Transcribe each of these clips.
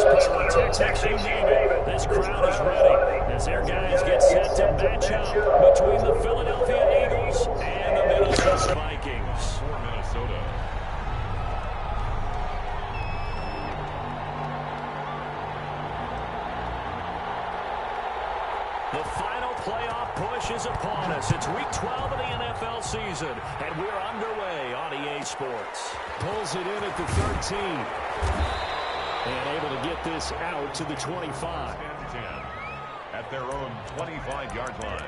lights, pyrotechnics, you name it. This crowd is ready as their guys get set to match up between the Philadelphia Eagles and the Minnesota Vikings. For Minnesota. The final playoff push is upon us. It's Week 12 of the NFL season, and we're underway on EA Sports. Pulls it in at the 13. And able to get this out to the 25. 10 at their own 25-yard line.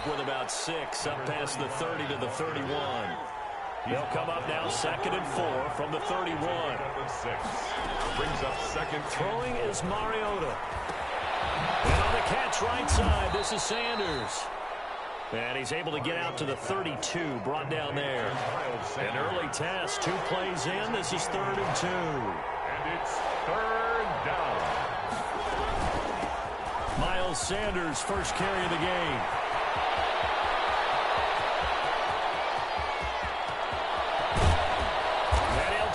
With about 6 up past the 30 to the 31. They'll come up now 2nd and 4 from the 31. Brings up second. Throwing is Mariota. And on the catch right side, this is Sanders. And he's able to get out to the 32, brought down there. An early test, 2 plays in. This is 3rd and 2. And it's 3rd down. Miles Sanders, first carry of the game.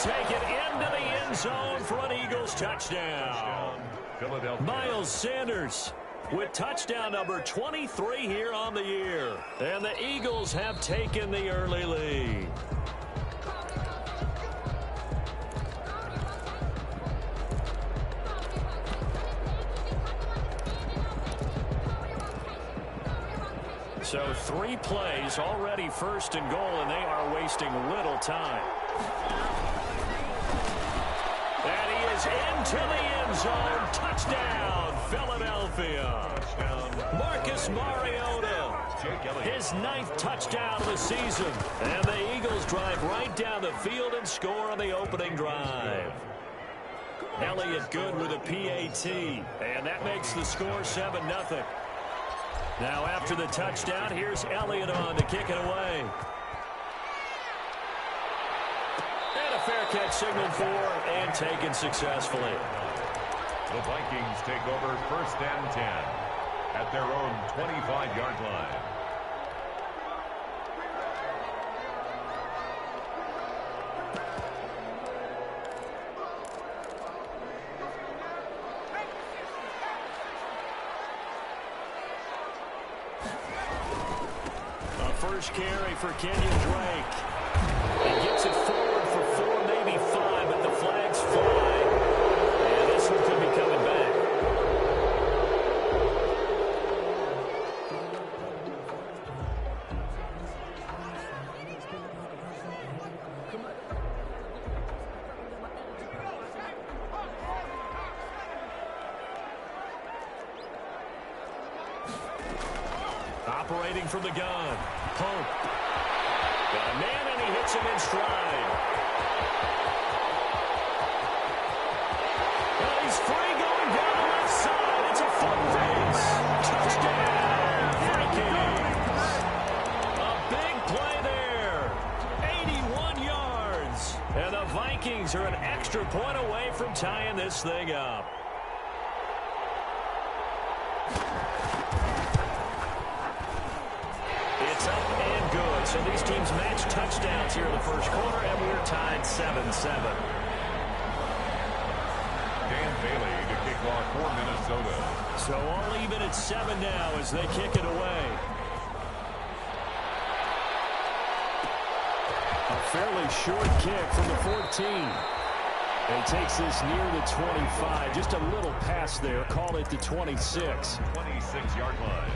Take it into the end zone for an Eagles touchdown. Miles Sanders with touchdown number 23 here on the year. And the Eagles have taken the early lead. So 3 plays, already 1st and goal, and they are wasting little time. Into the end zone. Touchdown, Philadelphia. Marcus Mariota. His 9th touchdown of the season. And the Eagles drive right down the field and score on the opening drive. Elliott good with a PAT. And that makes the score 7-0. Now after the touchdown, here's Elliott on to kick it away. Fair catch signaled for and taken successfully. The Vikings take over 1st and 10 at their own 25-yard line. A first carry for Kenyon Drake. He gets it forward for 4, maybe 5, but the flags fly. And this one could be coming back. Operating from the gun. Pope. Got a man, and he hits him in stride. Well, he's free going down the left side. It's a full race. Touchdown, Vikings. A big play there. 81 yards. And the Vikings are an extra point away from tying this thing up. It's up and good. So these teams match touchdowns here in the first quarter, and we're tied 7-7. Dan Bailey to kick off for Minnesota. So all even at 7 now as they kick it away. A fairly short kick from the 14. And he takes this near the 25. Just a little pass there. Call it the 26. 26-yard line.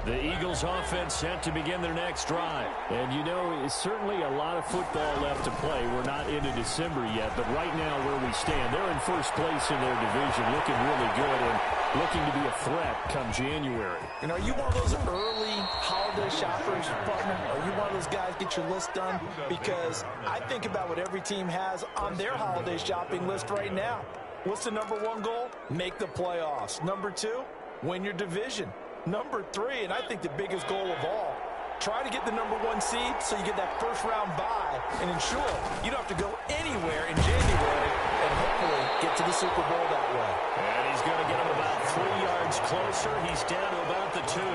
The Eagles offense set to begin their next drive. And you know, it's certainly a lot of football left to play. We're not into December yet, but right now where we stand, they're in first place in their division, looking really good and looking to be a threat come January. And are you one of those early holiday shoppers, partner? Are you one of those guys get your list done? Because I think about what every team has on their holiday shopping list right now. What's the number one goal? Make the playoffs. Number two, win your division. Number three, and I think the biggest goal of all, try to get the number one seed so you get that first-round bye and ensure you don't have to go anywhere in January and hopefully get to the Super Bowl that way. And he's going to get him about 3 yards closer. He's down to about the 2.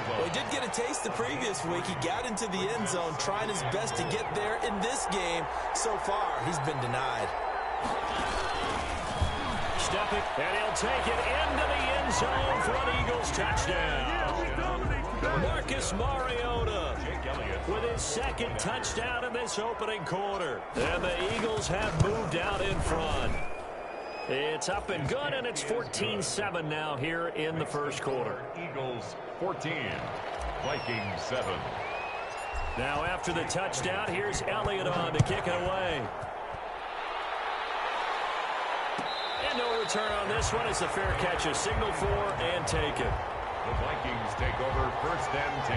Well, he did get a taste the previous week. He got into the end zone trying his best to get there in this game. So far, he's been denied. Stepping, and he'll take it into the end zone for an Eagles touchdown. Marcus Mariota with his second touchdown in this opening quarter. And the Eagles have moved out in front. It's up and good, and it's 14-7 now here in the first quarter. Eagles 14, Vikings 7. Now after the touchdown, here's Elliott on to kick it away. And no return on this one. It's a fair catch, a signal for, and take it. The Vikings take over first and 10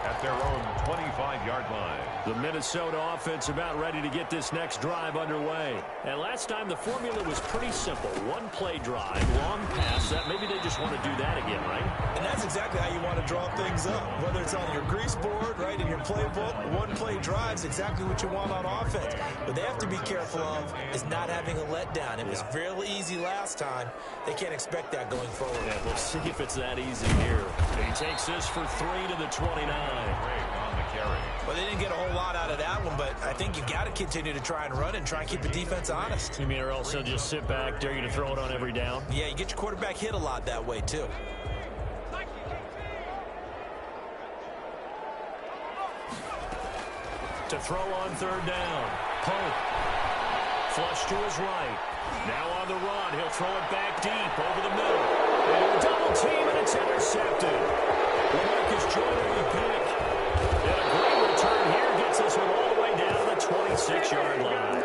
at their own 25-yard line. The Minnesota offense about ready to get this next drive underway. And last time the formula was pretty simple. One-play drive, long pass. Maybe they just want to do that again, right? And that's exactly how you want to draw things up. Whether it's on your grease board, right, in your playbook, one-play drive is exactly what you want on offense. What they have to be careful of is not having a letdown. It was fairly easy last time. They can't expect that going forward. Yeah, we'll see if it's that easy here. He takes this for 3 to the 29. On the carry. Well, they didn't get a whole lot out of that one, but I think you've got to continue to try and run and try and keep the defense honest. You mean or also just sit back, dare you to throw it on every down? Yeah, you get your quarterback hit a lot that way, too. To throw on third down. Pope. Flush to his right. Now on the run. He'll throw it back deep over the middle. And a double team, and it's intercepted. Marcus Jordan the pick. And a great return here gets this one all the way down to the 26-yard line.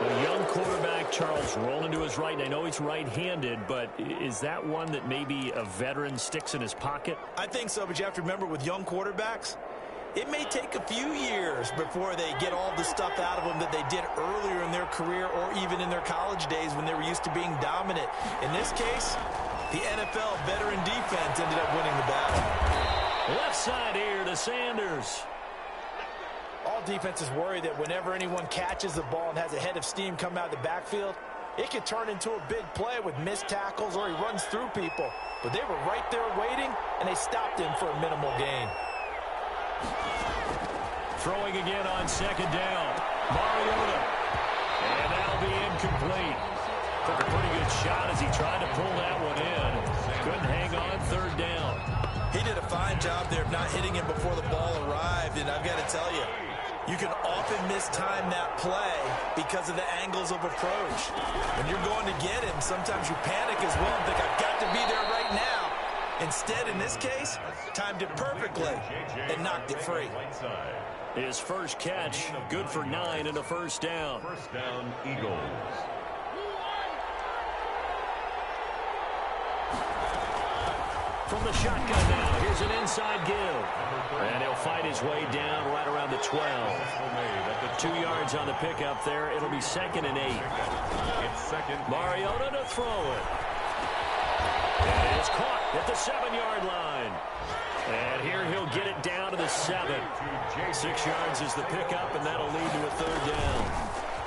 The young quarterback, Charles, rolling to his right. And I know he's right-handed, but is that one that maybe a veteran sticks in his pocket? I think so, but you have to remember with young quarterbacks, it may take a few years before they get all the stuff out of them that they did earlier in their career or even in their college days when they were used to being dominant. In this case, the NFL veteran defense ended up winning the battle. Left side here to Sanders. All defenses worry that whenever anyone catches the ball and has a head of steam come out of the backfield, it could turn into a big play with missed tackles or he runs through people. But they were right there waiting, and they stopped him for a minimal gain. Throwing again on second down. Mariota. And that'll be incomplete. Took a pretty good shot as he tried to pull that one in. Couldn't hang on third down. He did a fine job there of not hitting him before the ball arrived. And I've got to tell you, you can often mistime that play because of the angles of approach. When you're going to get him, sometimes you panic as well and think, I've got to be there right now. Instead, in this case, timed it perfectly and knocked it free. His first catch, good for 9 and a first down. First down, Eagles. From the shotgun now, here's an inside give. And he'll fight his way down right around the 12. 2 yards on the pickup there. It'll be 2nd and 8. It's second. Mariota to throw it. And it's caught at the 7-yard line. And here he'll get it down to the 7. 6 yards is the pickup, and that'll lead to a third down.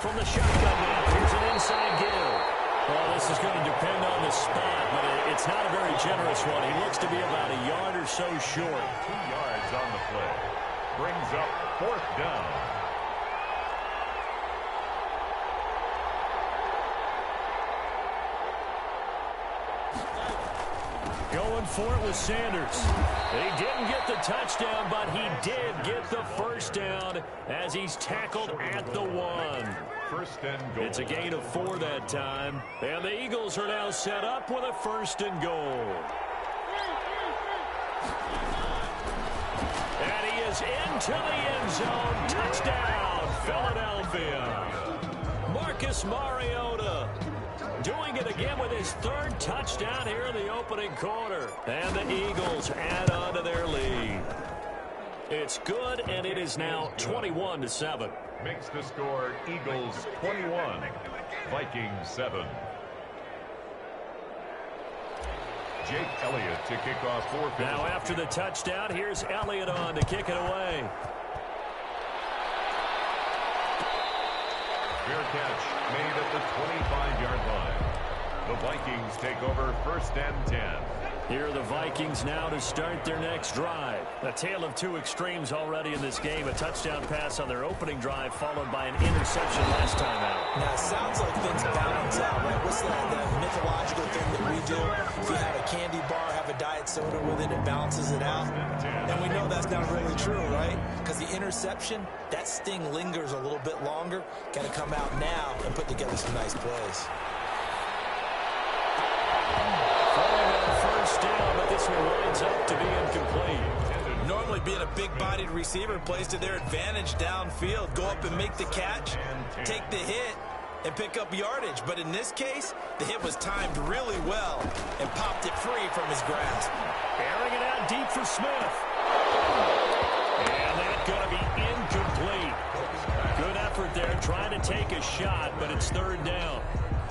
From the shotgun now, here's an inside give. Well, this is going to depend on the spot, but it's not a very generous one. He looks to be about a yard or so short. 2 yards on the play. Brings up 4th down. Going for it with Sanders. He didn't get the touchdown, but he did get the first down as he's tackled at the 1. First and goal. It's a gain of 4 that time. And the Eagles are now set up with a 1st and goal. is into the end zone. Touchdown, Philadelphia. Marcus Mariota doing it again with his third touchdown here in the opening quarter. And the Eagles add on to their lead. It's good, and it is now 21-7. Makes the score Eagles 21, Vikings 7. Jake Elliott to kick off for Philadelphia. Now after the touchdown, here's Elliott on to kick it away. Fair catch made at the 25-yard line. The Vikings take over 1st and 10. Here are the Vikings now to start their next drive. A tale of two extremes already in this game. A touchdown pass on their opening drive followed by an interception last time out. Now, it sounds like things balance out, right? What's that mythological thing that we do? If you have a candy bar, have a diet soda with it, it balances it out. And we know that's not really true, right? Because the interception, that sting lingers a little bit longer. Got to come out now and put together some nice plays. First down, but this one winds up to be incomplete. Normally being a big-bodied receiver plays to their advantage downfield. Go up and make the catch, take the hit, and pick up yardage. But in this case, the hit was timed really well and popped it free from his grasp. Airing it out deep for Smith. And that's going to be incomplete. Good effort there, trying to take a shot, but it's third down.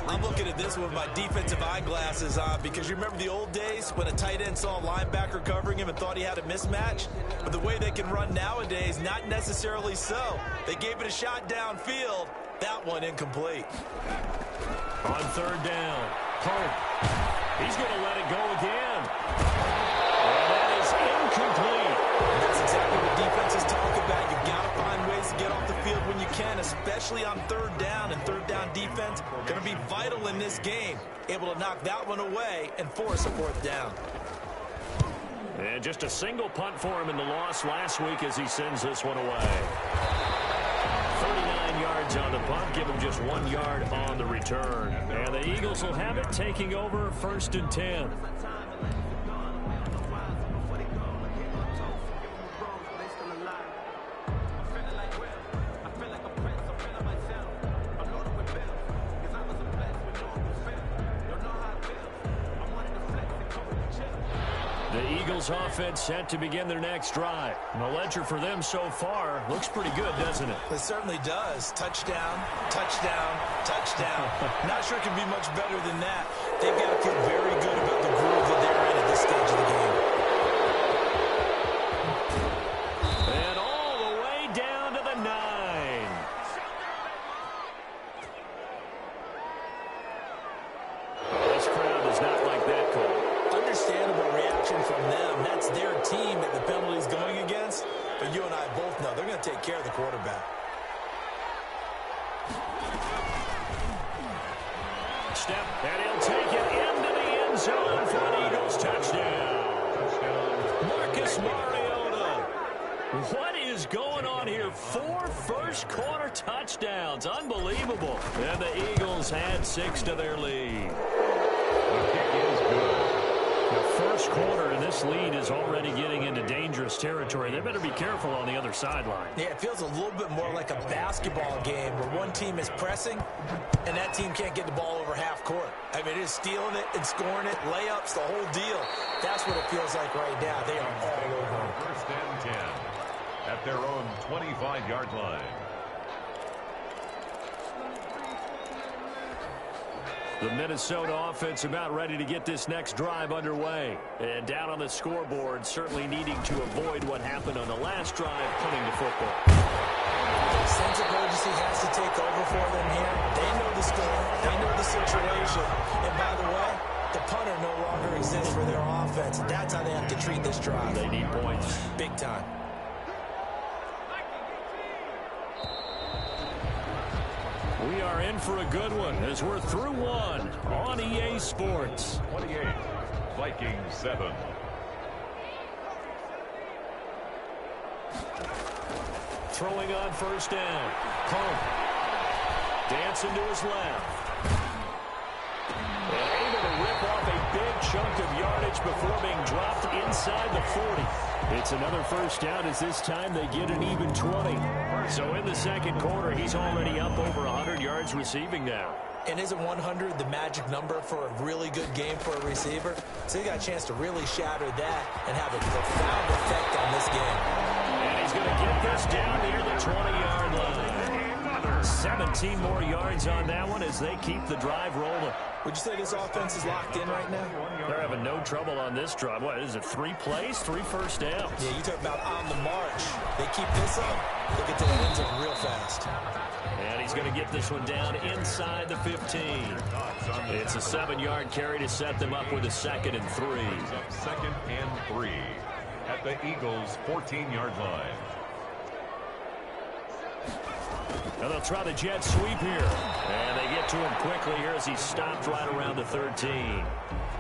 I'm looking at this with my defensive eyeglasses on because you remember the old days when a tight end saw a linebacker covering him and thought he had a mismatch? But the way they can run nowadays, not necessarily so. They gave it a shot downfield. That one incomplete. On third down, Pope. He's going to let it go again. And that is incomplete. That's exactly what defenses talk about. You've got to find ways to get off the field when you can, especially on third down. And third down defense going to be vital in this game. Able to knock that one away and force a fourth down. And just a single punt for him in the loss last week as he sends this one away. 39 yards on the punt, give him just 1 yard on the return. And the Eagles will have it, taking over 1st and 10. The Eagles offense set to begin their next drive. And the ledger for them so far looks pretty good, doesn't it? It certainly does. Touchdown, touchdown, touchdown. Not sure it can be much better than that. They've got to feel very good about the groove that they're in at this stage of the game. And all the way down to the 9. This crowd does not like that call. Understandable reaction from them. That's their team that the penalty's going against. But you and I both know they're going to take care of the quarterback. Step, and he'll take it into the end zone for an Eagles touchdown. Marcus Mariota. What is going on here? 4 first-quarter touchdowns. Unbelievable. And the Eagles add 6 to their lead. The kick is good. The first quarter, and this lead is already getting into dangerous territory. They better be careful on the other sideline. Yeah, it feels a little bit more like a basketball game where one team is pressing and that team can't get the ball over half court. I mean, it is stealing it and scoring it, layups, the whole deal. That's what it feels like right now. They are all over them. 1st and 10 at their own 25-yard line. The Minnesota offense about ready to get this next drive underway. And down on the scoreboard, certainly needing to avoid what happened on the last drive, punting the football. Sense of urgency has to take over for them here. They know the score. They know the situation. And by the way, the punter no longer exists for their offense. That's how they have to treat this drive. They need points. Big time. We are in for a good one as we're through one on EA Sports. 28, Vikings 7. Throwing on first down. Pump. Dancing to his left. And able to rip up off a big chunk of yardage before being dropped inside the 40. It's another first down as this time they get an even 20. So in the second quarter, he's already up over 100 yards receiving now. And isn't 100 the magic number for a really good game for a receiver? So he got a chance to really shatter that and have a profound effect on this game. And he's going to get this down near the 20-yard line. 17 more yards on that one as they keep the drive rolling. Would you say this offense is locked in right now? They're having no trouble on this drive. What is it, 3 plays, 3 first downs? Yeah, you talk about on the march. They keep this up, they get to the end zone real fast. And he's going to get this one down inside the 15. It's a 7-yard carry to set them up with a 2nd and 3. Second and 3 at the Eagles' 14-yard line. And they'll try the jet sweep here. And they get to him quickly here as he's stopped right around the 13.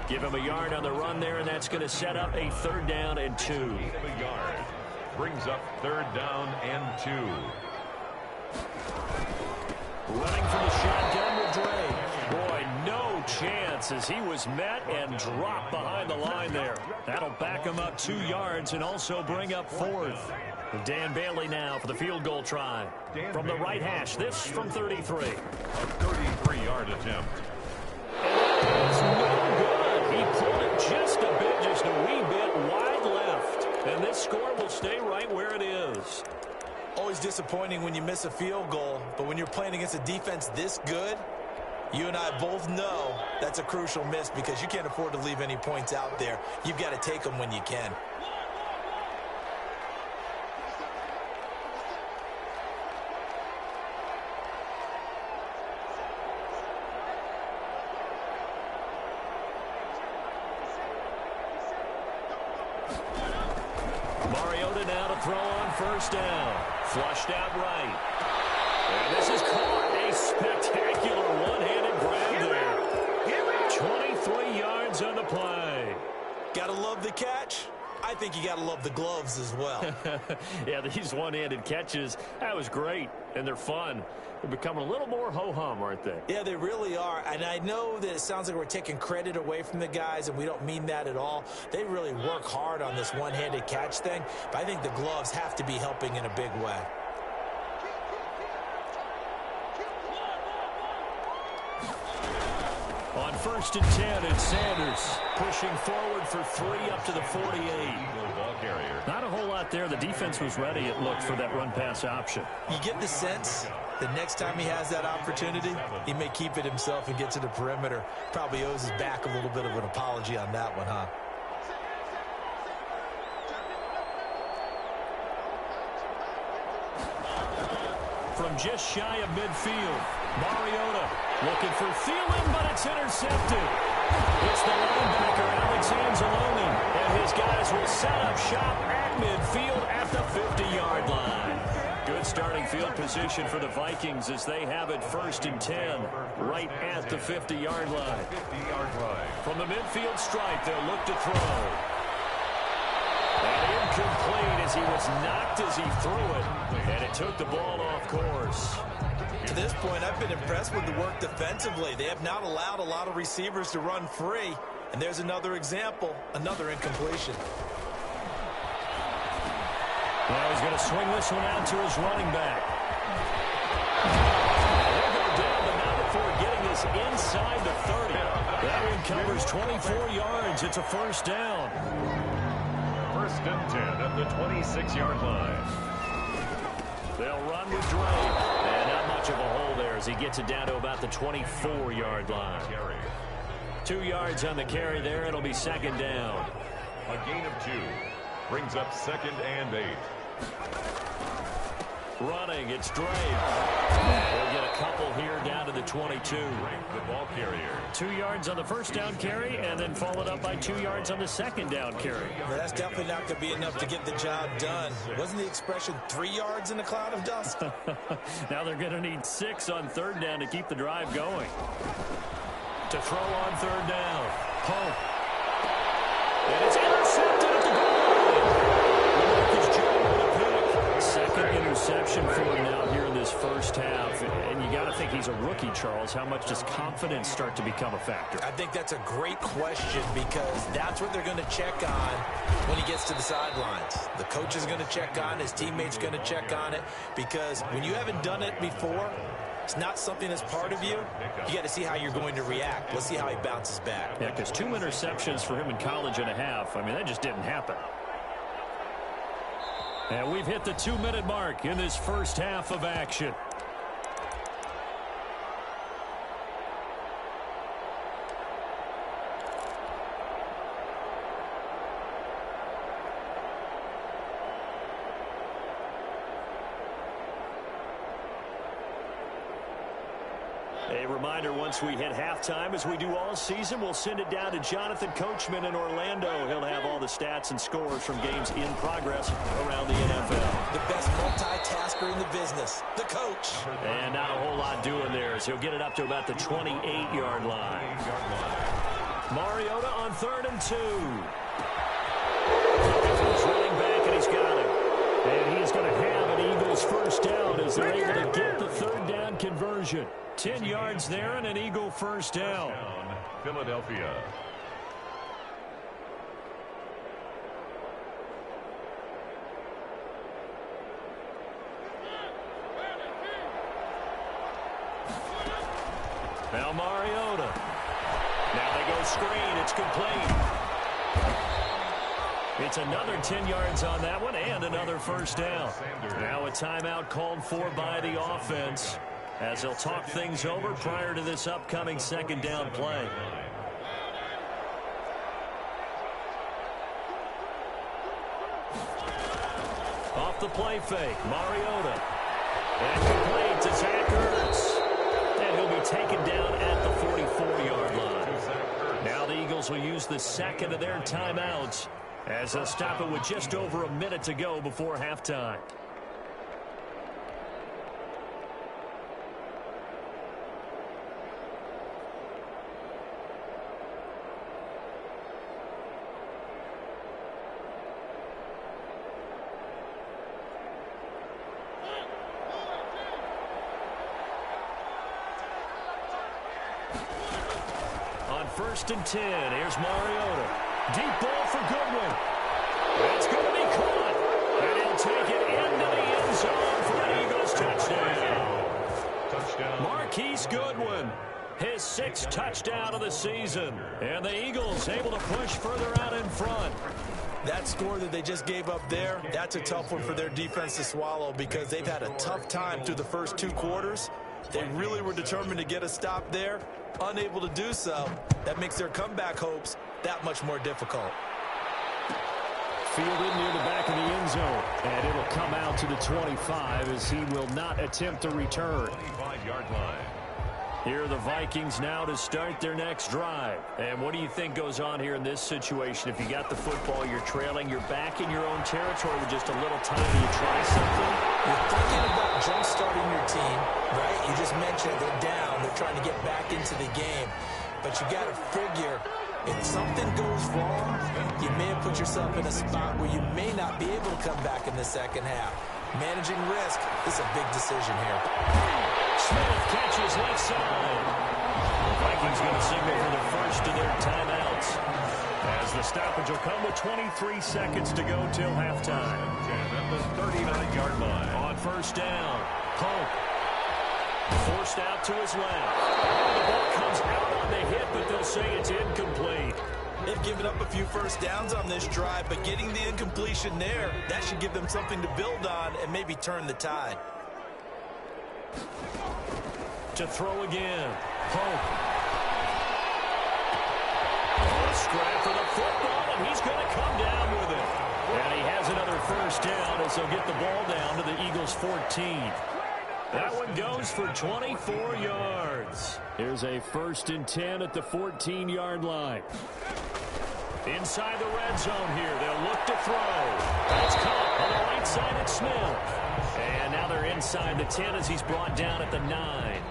Give him a yard on the run there, and that's going to set up a 3rd down and 2. A yard brings up 3rd down and 2. Running from the shotgun with Dre. Boy, no chance as he was met and dropped behind the line there. That'll back him up 2 yards and also bring up 4th. Dan Bailey now for the field goal try. From the right hash, this from 33. A 33-yard attempt. It's no good. He pulled it just a bit, just a wee bit wide left. And this score will stay right where it is. Always disappointing when you miss a field goal, but when you're playing against a defense this good, you and I both know that's a crucial miss because you can't afford to leave any points out there. You've got to take them when you can. Mariota now to throw on 1st down. Flushed out right. And this is caught. A spectacular one-handed grab there. 23 yards on the play. Gotta love the catch. I think you gotta love the gloves as well. Yeah, these one-handed catches, that was great, and they're fun. They're becoming a little more ho-hum, aren't they? Yeah, they really are. And I know that it sounds like we're taking credit away from the guys, and we don't mean that at all. They really work hard on this one-handed catch thing, but I think the gloves have to be helping in a big way. On 1st and 10, it's Sanders pushing forward for 3 up to the 48. Ball carrier. Not a whole lot there. The defense was ready, it looked, for that run-pass option. You get the sense the next time he has that opportunity, he may keep it himself and get to the perimeter. Probably owes his back a little bit of an apology on that one, huh? From just shy of midfield, Mariota looking for Thielen, but it's intercepted. It's the linebacker, Alex Anzalone, and his guys will set up shop at midfield at the 50-yard line. Good starting field position for the Vikings as they have it 1st and 10 right at the 50-yard line. 50-yard line. From the midfield stripe, they'll look to throw. And incomplete as he was knocked as he threw it, and it took the ball off course. To this point, I've been impressed with the work defensively. They have not allowed a lot of receivers to run free. And there's another example, another incompletion. Now he's going to swing this one out to his running back. He'll go down, but not before getting this inside the 30. That one covers 24 yards. It's a 1st down. 1st and 10 at the 26-yard line. They'll run with Dre. And not much of a hole there as he gets it down to about the 24-yard line. 2 yards on the carry there. It'll be 2nd down. A gain of 2 brings up 2nd and 8. Running, it's Dre. We'll get a couple here down to the 22. The ball carrier. 2 yards on the 1st down carry, and then followed up by 2 yards on the 2nd down carry. Well, that's definitely not going to be enough to get the job done. Wasn't the expression 3 yards in a cloud of dust? Now they're going to need 6 on 3rd down to keep the drive going. To throw on 3rd down. Pope. And it's intercepted at the goal line. Marcus Jones with a pick. 2nd second interception for him now here in this first half. And you got to think he's a rookie, Charles. How much does confidence start to become a factor? I think that's a great question because that's what they're going to check on when he gets to the sidelines. The coach is going to check on, his teammates going to check on it, because when you haven't done it before, it's not something that's part of you. You got to see how you're going to react. Let's see how he bounces back. Yeah, because 2 interceptions for him in college and a half. I mean, that just didn't happen. And we've hit the 2-minute mark in this first half of action. A reminder, once we hit halftime, as we do all season, we'll send it down to Jonathan Coachman in Orlando. He'll have all the stats and scores from games in progress around the NFL. The best multitasker in the business, the coach. And not a whole lot doing there as he'll get it up to about the 28-yard line. Mariota on 3rd and 2. He's running back, and he's got it. And he's going to have an Eagles first down as they're able to get the 3rd down conversion. 10 yards there and an Eagle first down. Philadelphia. Now Mariota. Now they go screen. It's complete. It's another 10 yards on that one and another first down. Now a timeout called for by the offense, as they'll talk things over prior to this upcoming 2nd down play. Off the play fake, Mariota. And complete to Zach Ertz. And he'll be taken down at the 44-yard line. Now the Eagles will use the 2nd of their timeouts, as they'll stop it with just over a minute to go before halftime. On 1st and 10, here's Mariota. Deep ball for Goodwin. It's going to be caught. And he'll take it into the end zone for an Eagles touchdown. Marquise Goodwin, his 6th touchdown of the season. And the Eagles able to push further out in front. That score that they just gave up there, that's a tough one for their defense to swallow because they've had a tough time through the first 2 quarters. They really were determined to get a stop there. Unable to do so, that makes their comeback hopes that much more difficult. Fielded near the back of the end zone, and it'll come out to the 25 as he will not attempt to return. 25-yard line. Here are the Vikings now to start their next drive. And what do you think goes on here in this situation? If you got the football, you're trailing, you're back in your own territory with just a little time, do you try something? You're thinking about jump-starting your team, right? You just mentioned they're down. They're trying to get back into the game. But you got to figure, if something goes wrong, you may have put yourself in a spot where you may not be able to come back in the second half. Managing risk is a big decision here. Smith catches left side. The Vikings going to signal for the first of their timeouts, as the stoppage will come with 23 seconds to go till halftime. At the 39-yard line. On 1st down, Pope forced out to his left. The ball comes out on the hit, but they'll say it's incomplete. They've given up a few first downs on this drive, but getting the incompletion there, that should give them something to build on and maybe turn the tide. To throw again, Pope. A scrap for the football, and he's going to come down with it. And he has another first down as they'll get the ball down to the Eagles' 14. That one goes for 24 yards. Here's a 1st and 10 at the 14-yard line. Inside the red zone here, they'll look to throw. That's caught on the right side at Smith. And now they're inside the 10 as he's brought down at the 9.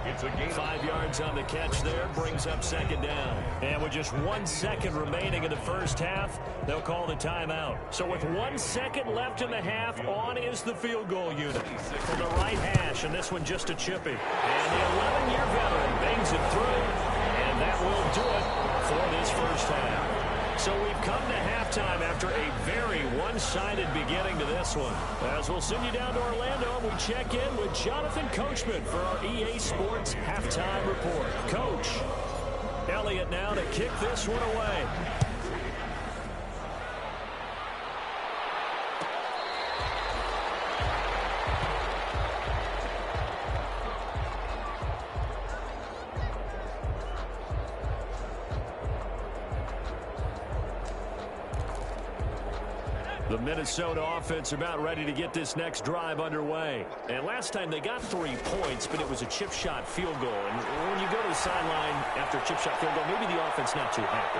It's a gain. 5 yards on the catch there, brings up second down. And with just 1 second remaining in the first half, they'll call the timeout. So with 1 second left in the half, on is the field goal unit. From the right hash, and this one just a chippy. And the 11-year veteran bangs it through, and that will do it for this first half. So we've come to halftime after a very one-sided beginning to this one. As we'll send you down to Orlando, we check in with Jonathan Coachman for our EA Sports Halftime Report. Coach, Elliott now to kick this one away. The Minnesota offense about ready to get this next drive underway. And last time they got 3 points, but it was a chip shot field goal. And when you go to the sideline after a chip shot field goal, maybe the offense not too happy.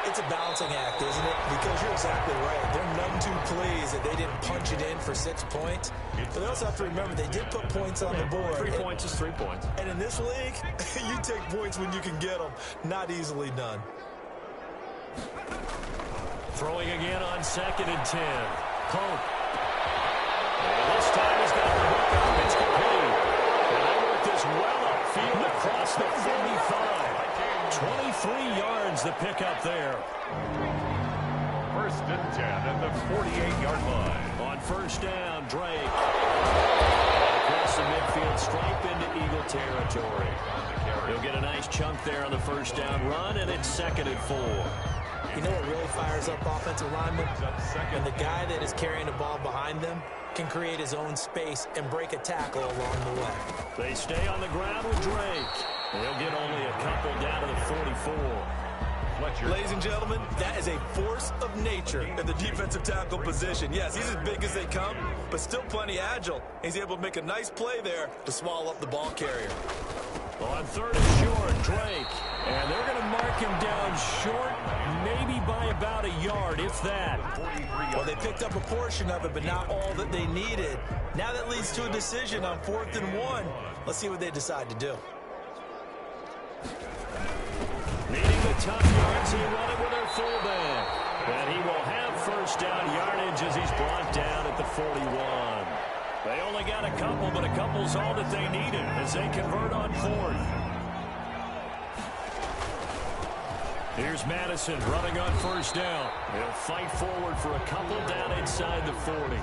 It's a balancing act, isn't it? Because you're exactly right. They're none too pleased that they didn't punch it in for 6 points. But they also have to remember they did put points on the board. 3 points is 3 points. And in this league, you take points when you can get them. Not easily done. Throwing again on 2nd and 10. Pope. And this time he's got the hook up. It's complete. And they work this well upfield across the 45. 23 yards the pickup there. 1st and 10 at the 48-yard line. On 1st down, Drake. Across the midfield stripe into Eagle territory. He'll get a nice chunk there on the 1st down run, and it's 2nd and 4. You know what really fires up offensive linemen? When the guy that is carrying the ball behind them can create his own space and break a tackle along the way. They stay on the ground with Drake. They'll get only a couple down to the 44. Fletcher. Ladies and gentlemen, that is a force of nature in the defensive tackle position. Yes, he's as big as they come, but still plenty agile. He's able to make a nice play there to swallow up the ball carrier. On 3rd and short, Drake. And they're going to mark him down short, maybe by about a yard, if that. Well, they picked up a portion of it, but not all that they needed. Now that leads to a decision on 4th and 1. Let's see what they decide to do. Needing the tough yards, he run it with their fullback. And he will have 1st down yardage as he's brought down at the 41. They only got a couple, but a couple's all that they needed as they convert on 4th. Here's Madison running on 1st down. He'll fight forward for a couple down inside the 40.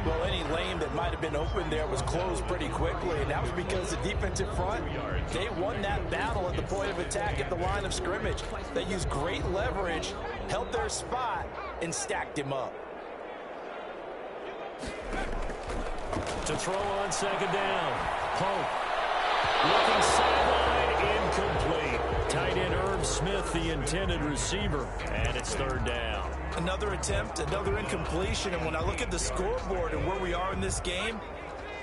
Well, any lane that might have been open there was closed pretty quickly, and that was because the defensive front, they won that battle at the point of attack at the line of scrimmage. They used great leverage, held their spot, and stacked him up. To throw on 2nd down. Pope. Looking sideline, incomplete. Tight end Herb Smith, the intended receiver, and it's 3rd down. Another attempt, another incompletion, and when I look at the scoreboard and where we are in this game,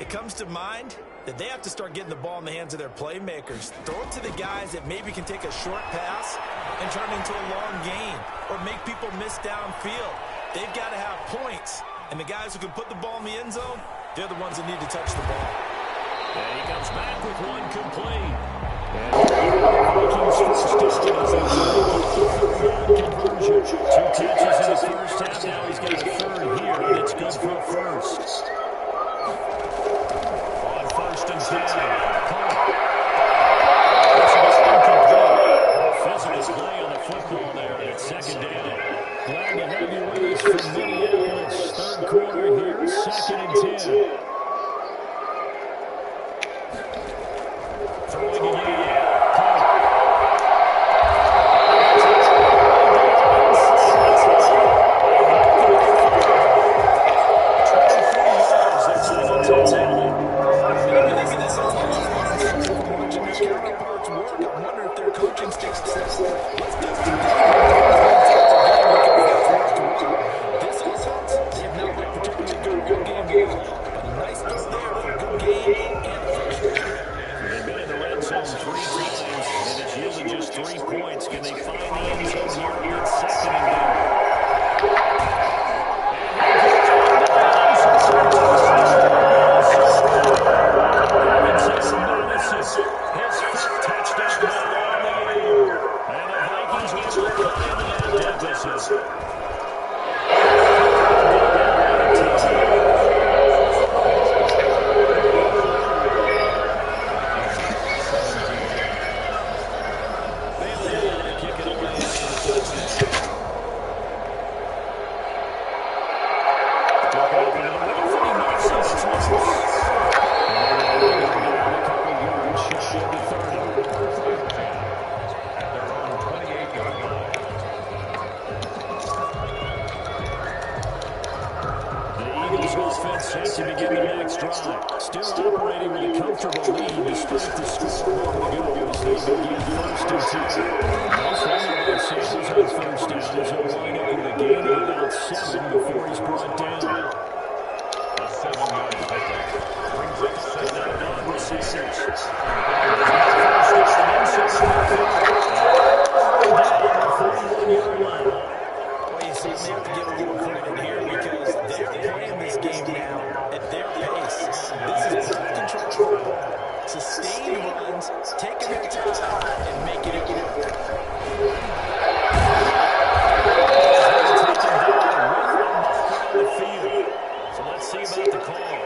it comes to mind that they have to start getting the ball in the hands of their playmakers. Throw it to the guys that maybe can take a short pass and turn it into a long gain or make people miss downfield. They've got to have points, and the guys who can put the ball in the end zone, they're the ones that need to touch the ball. And he comes back with one complete. And Vikings first down as they conversion. 2 catches in the first half. Now he's got a 3rd here, and it's good for a 1st. On 1st and 10. This is incomplete. Physical play on the football there, and it's 2nd down. Glad to have you with us from Minneapolis. 3rd quarter here, 2nd and 10. Throwing again. Set to begin the next drive. Still operating with a comfortable lead despite the score a moment ago as they begin 1st and 10. Nice running by Sanders on 1st down as he'll wind up with a gain of about 7 before he's brought down. A 7-yard pickup brings up 2nd and 9 with Sanders. Down the 41-yard line. Well, you certainly have to give a little credit here because they're playing this game now at their pace. This is ball control, sustained runs, taking their time, and making it work. So let's see about the call.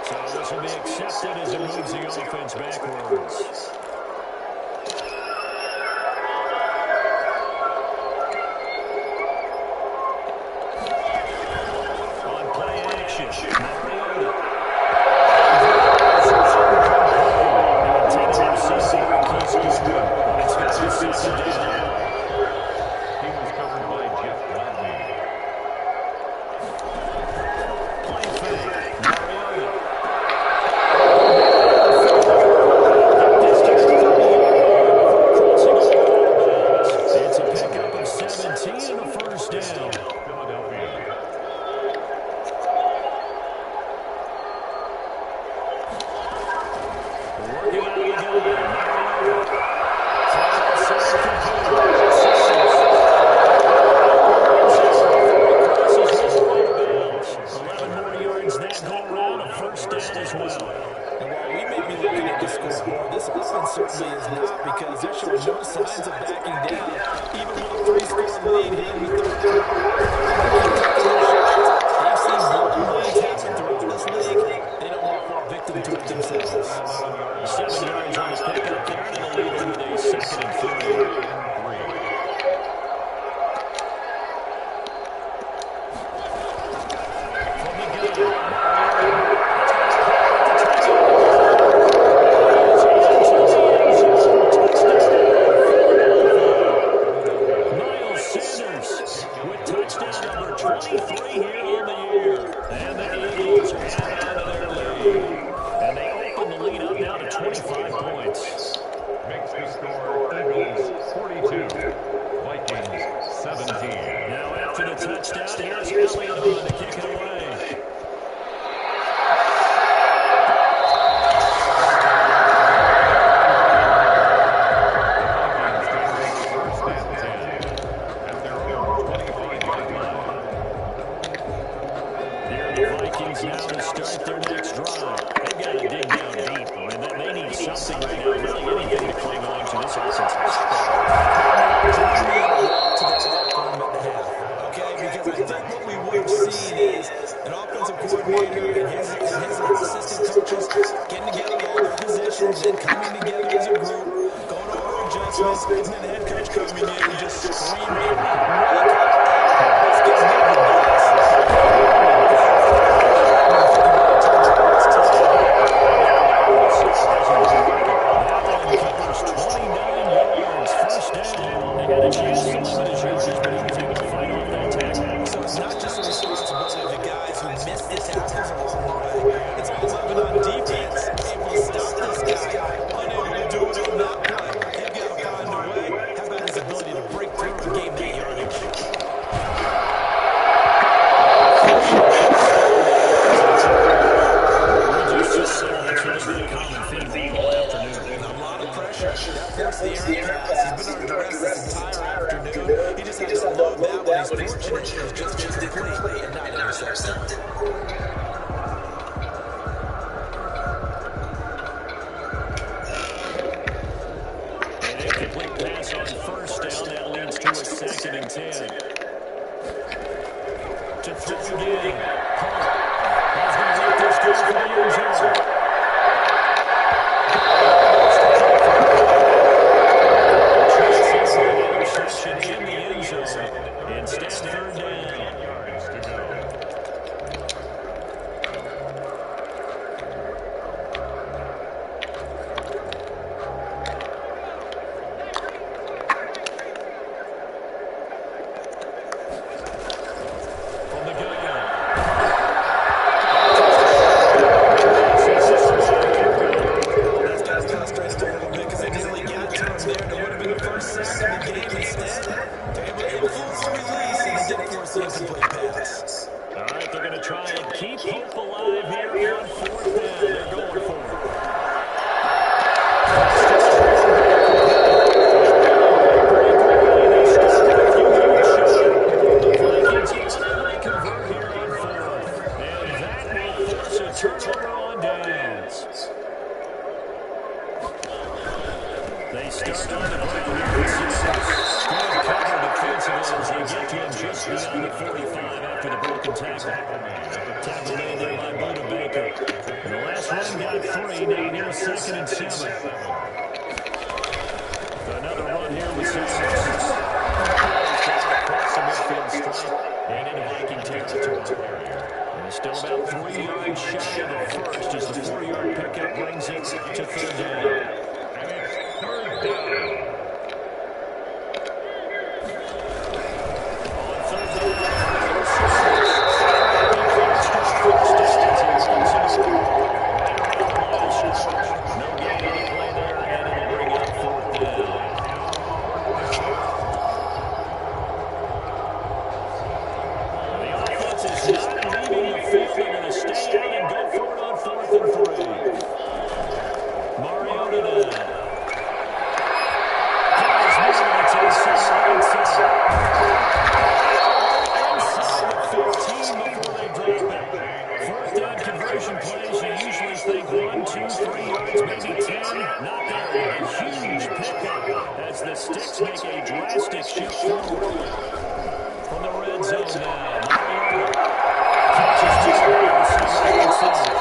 So this will be accepted as it moves the offense backwards. Incomplete pass on 1st down. That leads to a 2nd and 10. sack of the game instead. They're able to influence the release, and they didn't force the incomplete pass. All right, they're going to try and keep hope alive here on 4th down. They're going for it. The Vikings unable to convert here on 4th. And that will force a turnover on downs. They start on the ground here with Sanders. Good cover defensively as they get to him just beyond the 45 after the broken tackle. Tackle made there by Buda Baker. And the last run got 3. Now here's 2nd and 7. Another run here with Sanders. Across the midfield stripe and into Viking territory. And it's still about 3 yards shy of the first as the 4-yard pickup brings it to 3rd down. And it's 3rd down. On 3rd down, no gain on the play there, and it'll bring up 4th down. The offense is not leaving the field. They're going to stay out and go for it on 4th and 3. Mariota now. Guys, moving it to the inside the 15 before they drop it. 4th down conversion plays, you usually think 1, 2, 3 yards, maybe 10. Not there. A huge pickup as the Sticks make a drastic shift forward. From the red zone now, Mariota catches just the inside.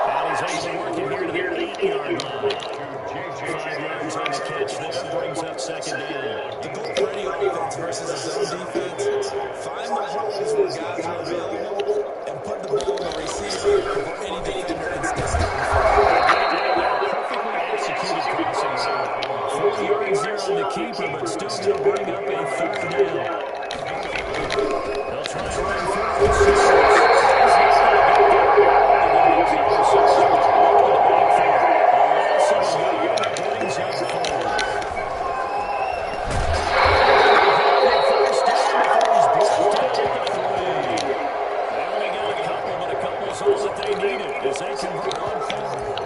And he's able to work it here to the 8-yard line. 5 yards on the catch there, brings up 2nd down. The goal for any offense versus his own defense, find the holes where guys are available and put the ball in the receiver before any defender can step in. Perfectly executed crossing route. 4 yards there on the keeper, but still going to bring up a 3rd down. They'll try to run forward with Sanders.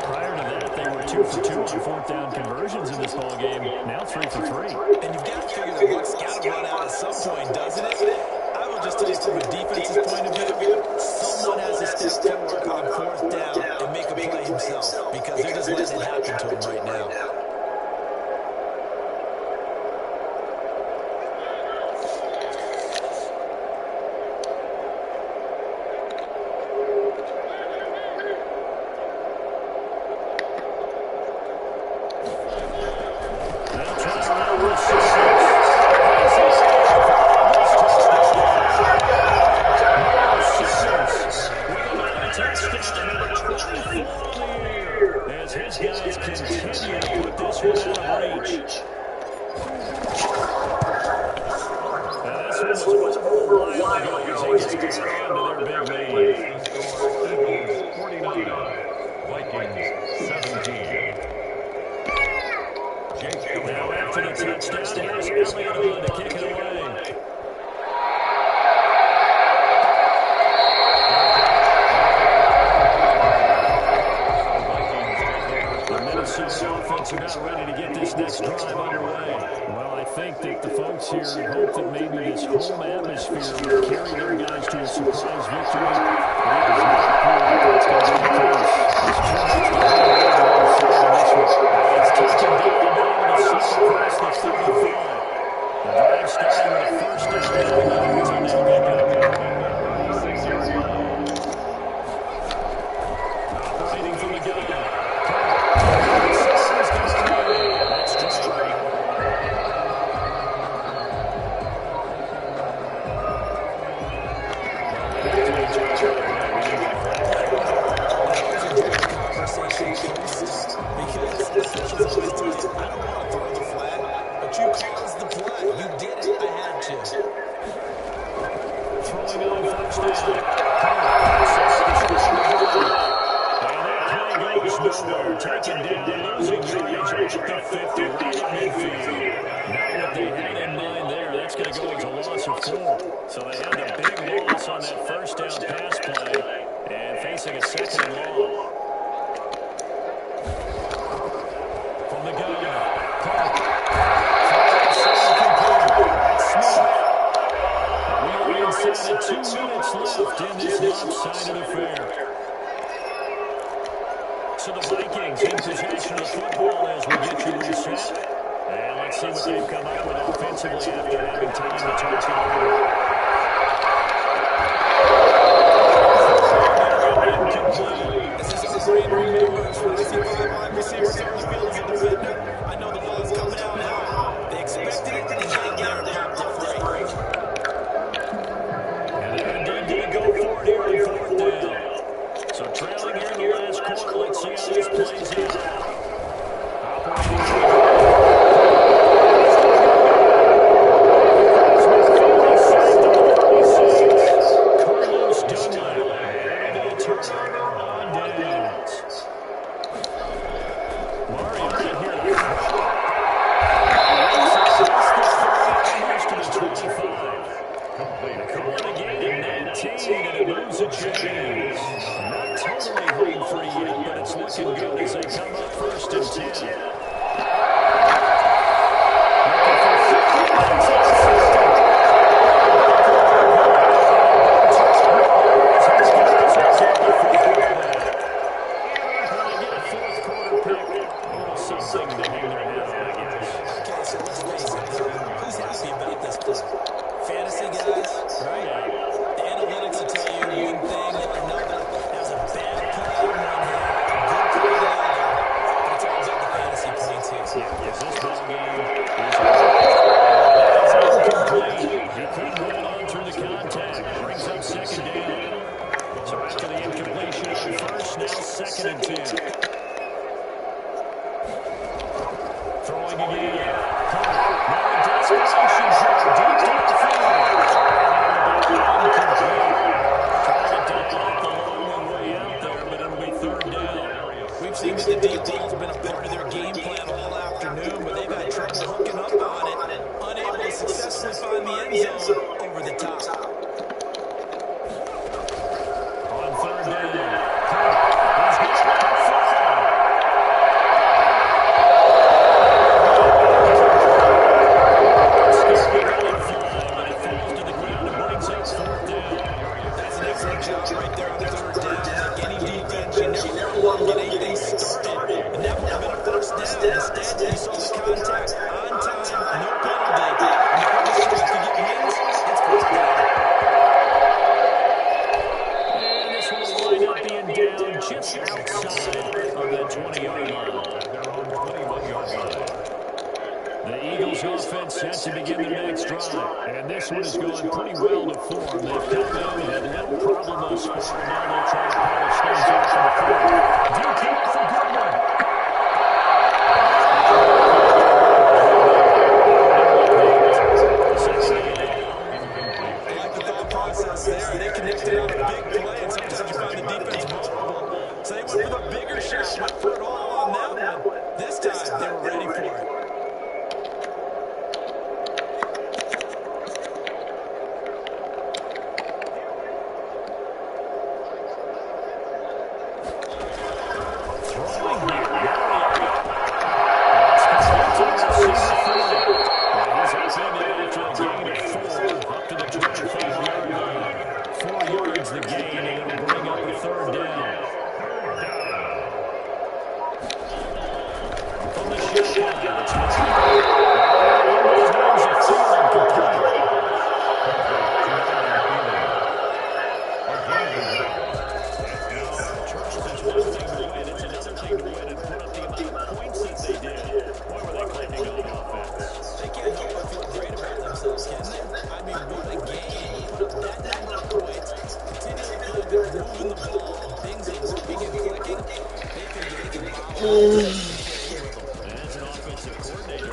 Prior to that, they were 2 for 2 on 4th down conversions in this ball game. Now 3 for 3. And you've got to figure that luck's got to run out at some point, doesn't it? I will just tell you from a defense's point of view, someone has to step forward on 4th down and make a play himself because they're just letting it happen to him right now. As his guys continue to put this one out of reach. Now this one was over a while ago as he gets down to their big lead. Eagles 49, Vikings 17. Now after the touchdown, here's Elliott on to kick it away. Offense about ready to get this next drive underway. Well, I think that the folks here hope that maybe this home atmosphere will carry their guys to a surprise victory. But it does not appear like that's going to be the case. There's too much behind this one. It's taken down and able to slip across the 35. The drive starting with a 1st down. It's on that pickup. 6-yard line. Operating from the gun. 4. So they had a big loss on that first down pass play and facing a second and long. From the gun. We are inside of 2 minutes left in this lopsided affair. So the Vikings in possession of the football as we get you reset. And let's see what they've come up with offensively after having time to talk it over. This is a great remembrance when I see 5 wide receivers on the field as a defender. I know the ball's coming out high. They expected it, and they got there and popped it free. And they're indeed going to go for it here on 4th down. So trailing here in the last quarter, let's see how this plays out.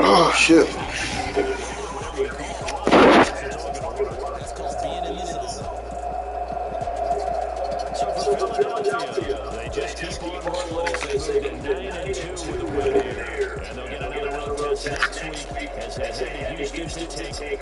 Oh, shit. They just keep on rolling as they move to 9-2 with a win here. And they'll get another road test next week as they head to Houston to take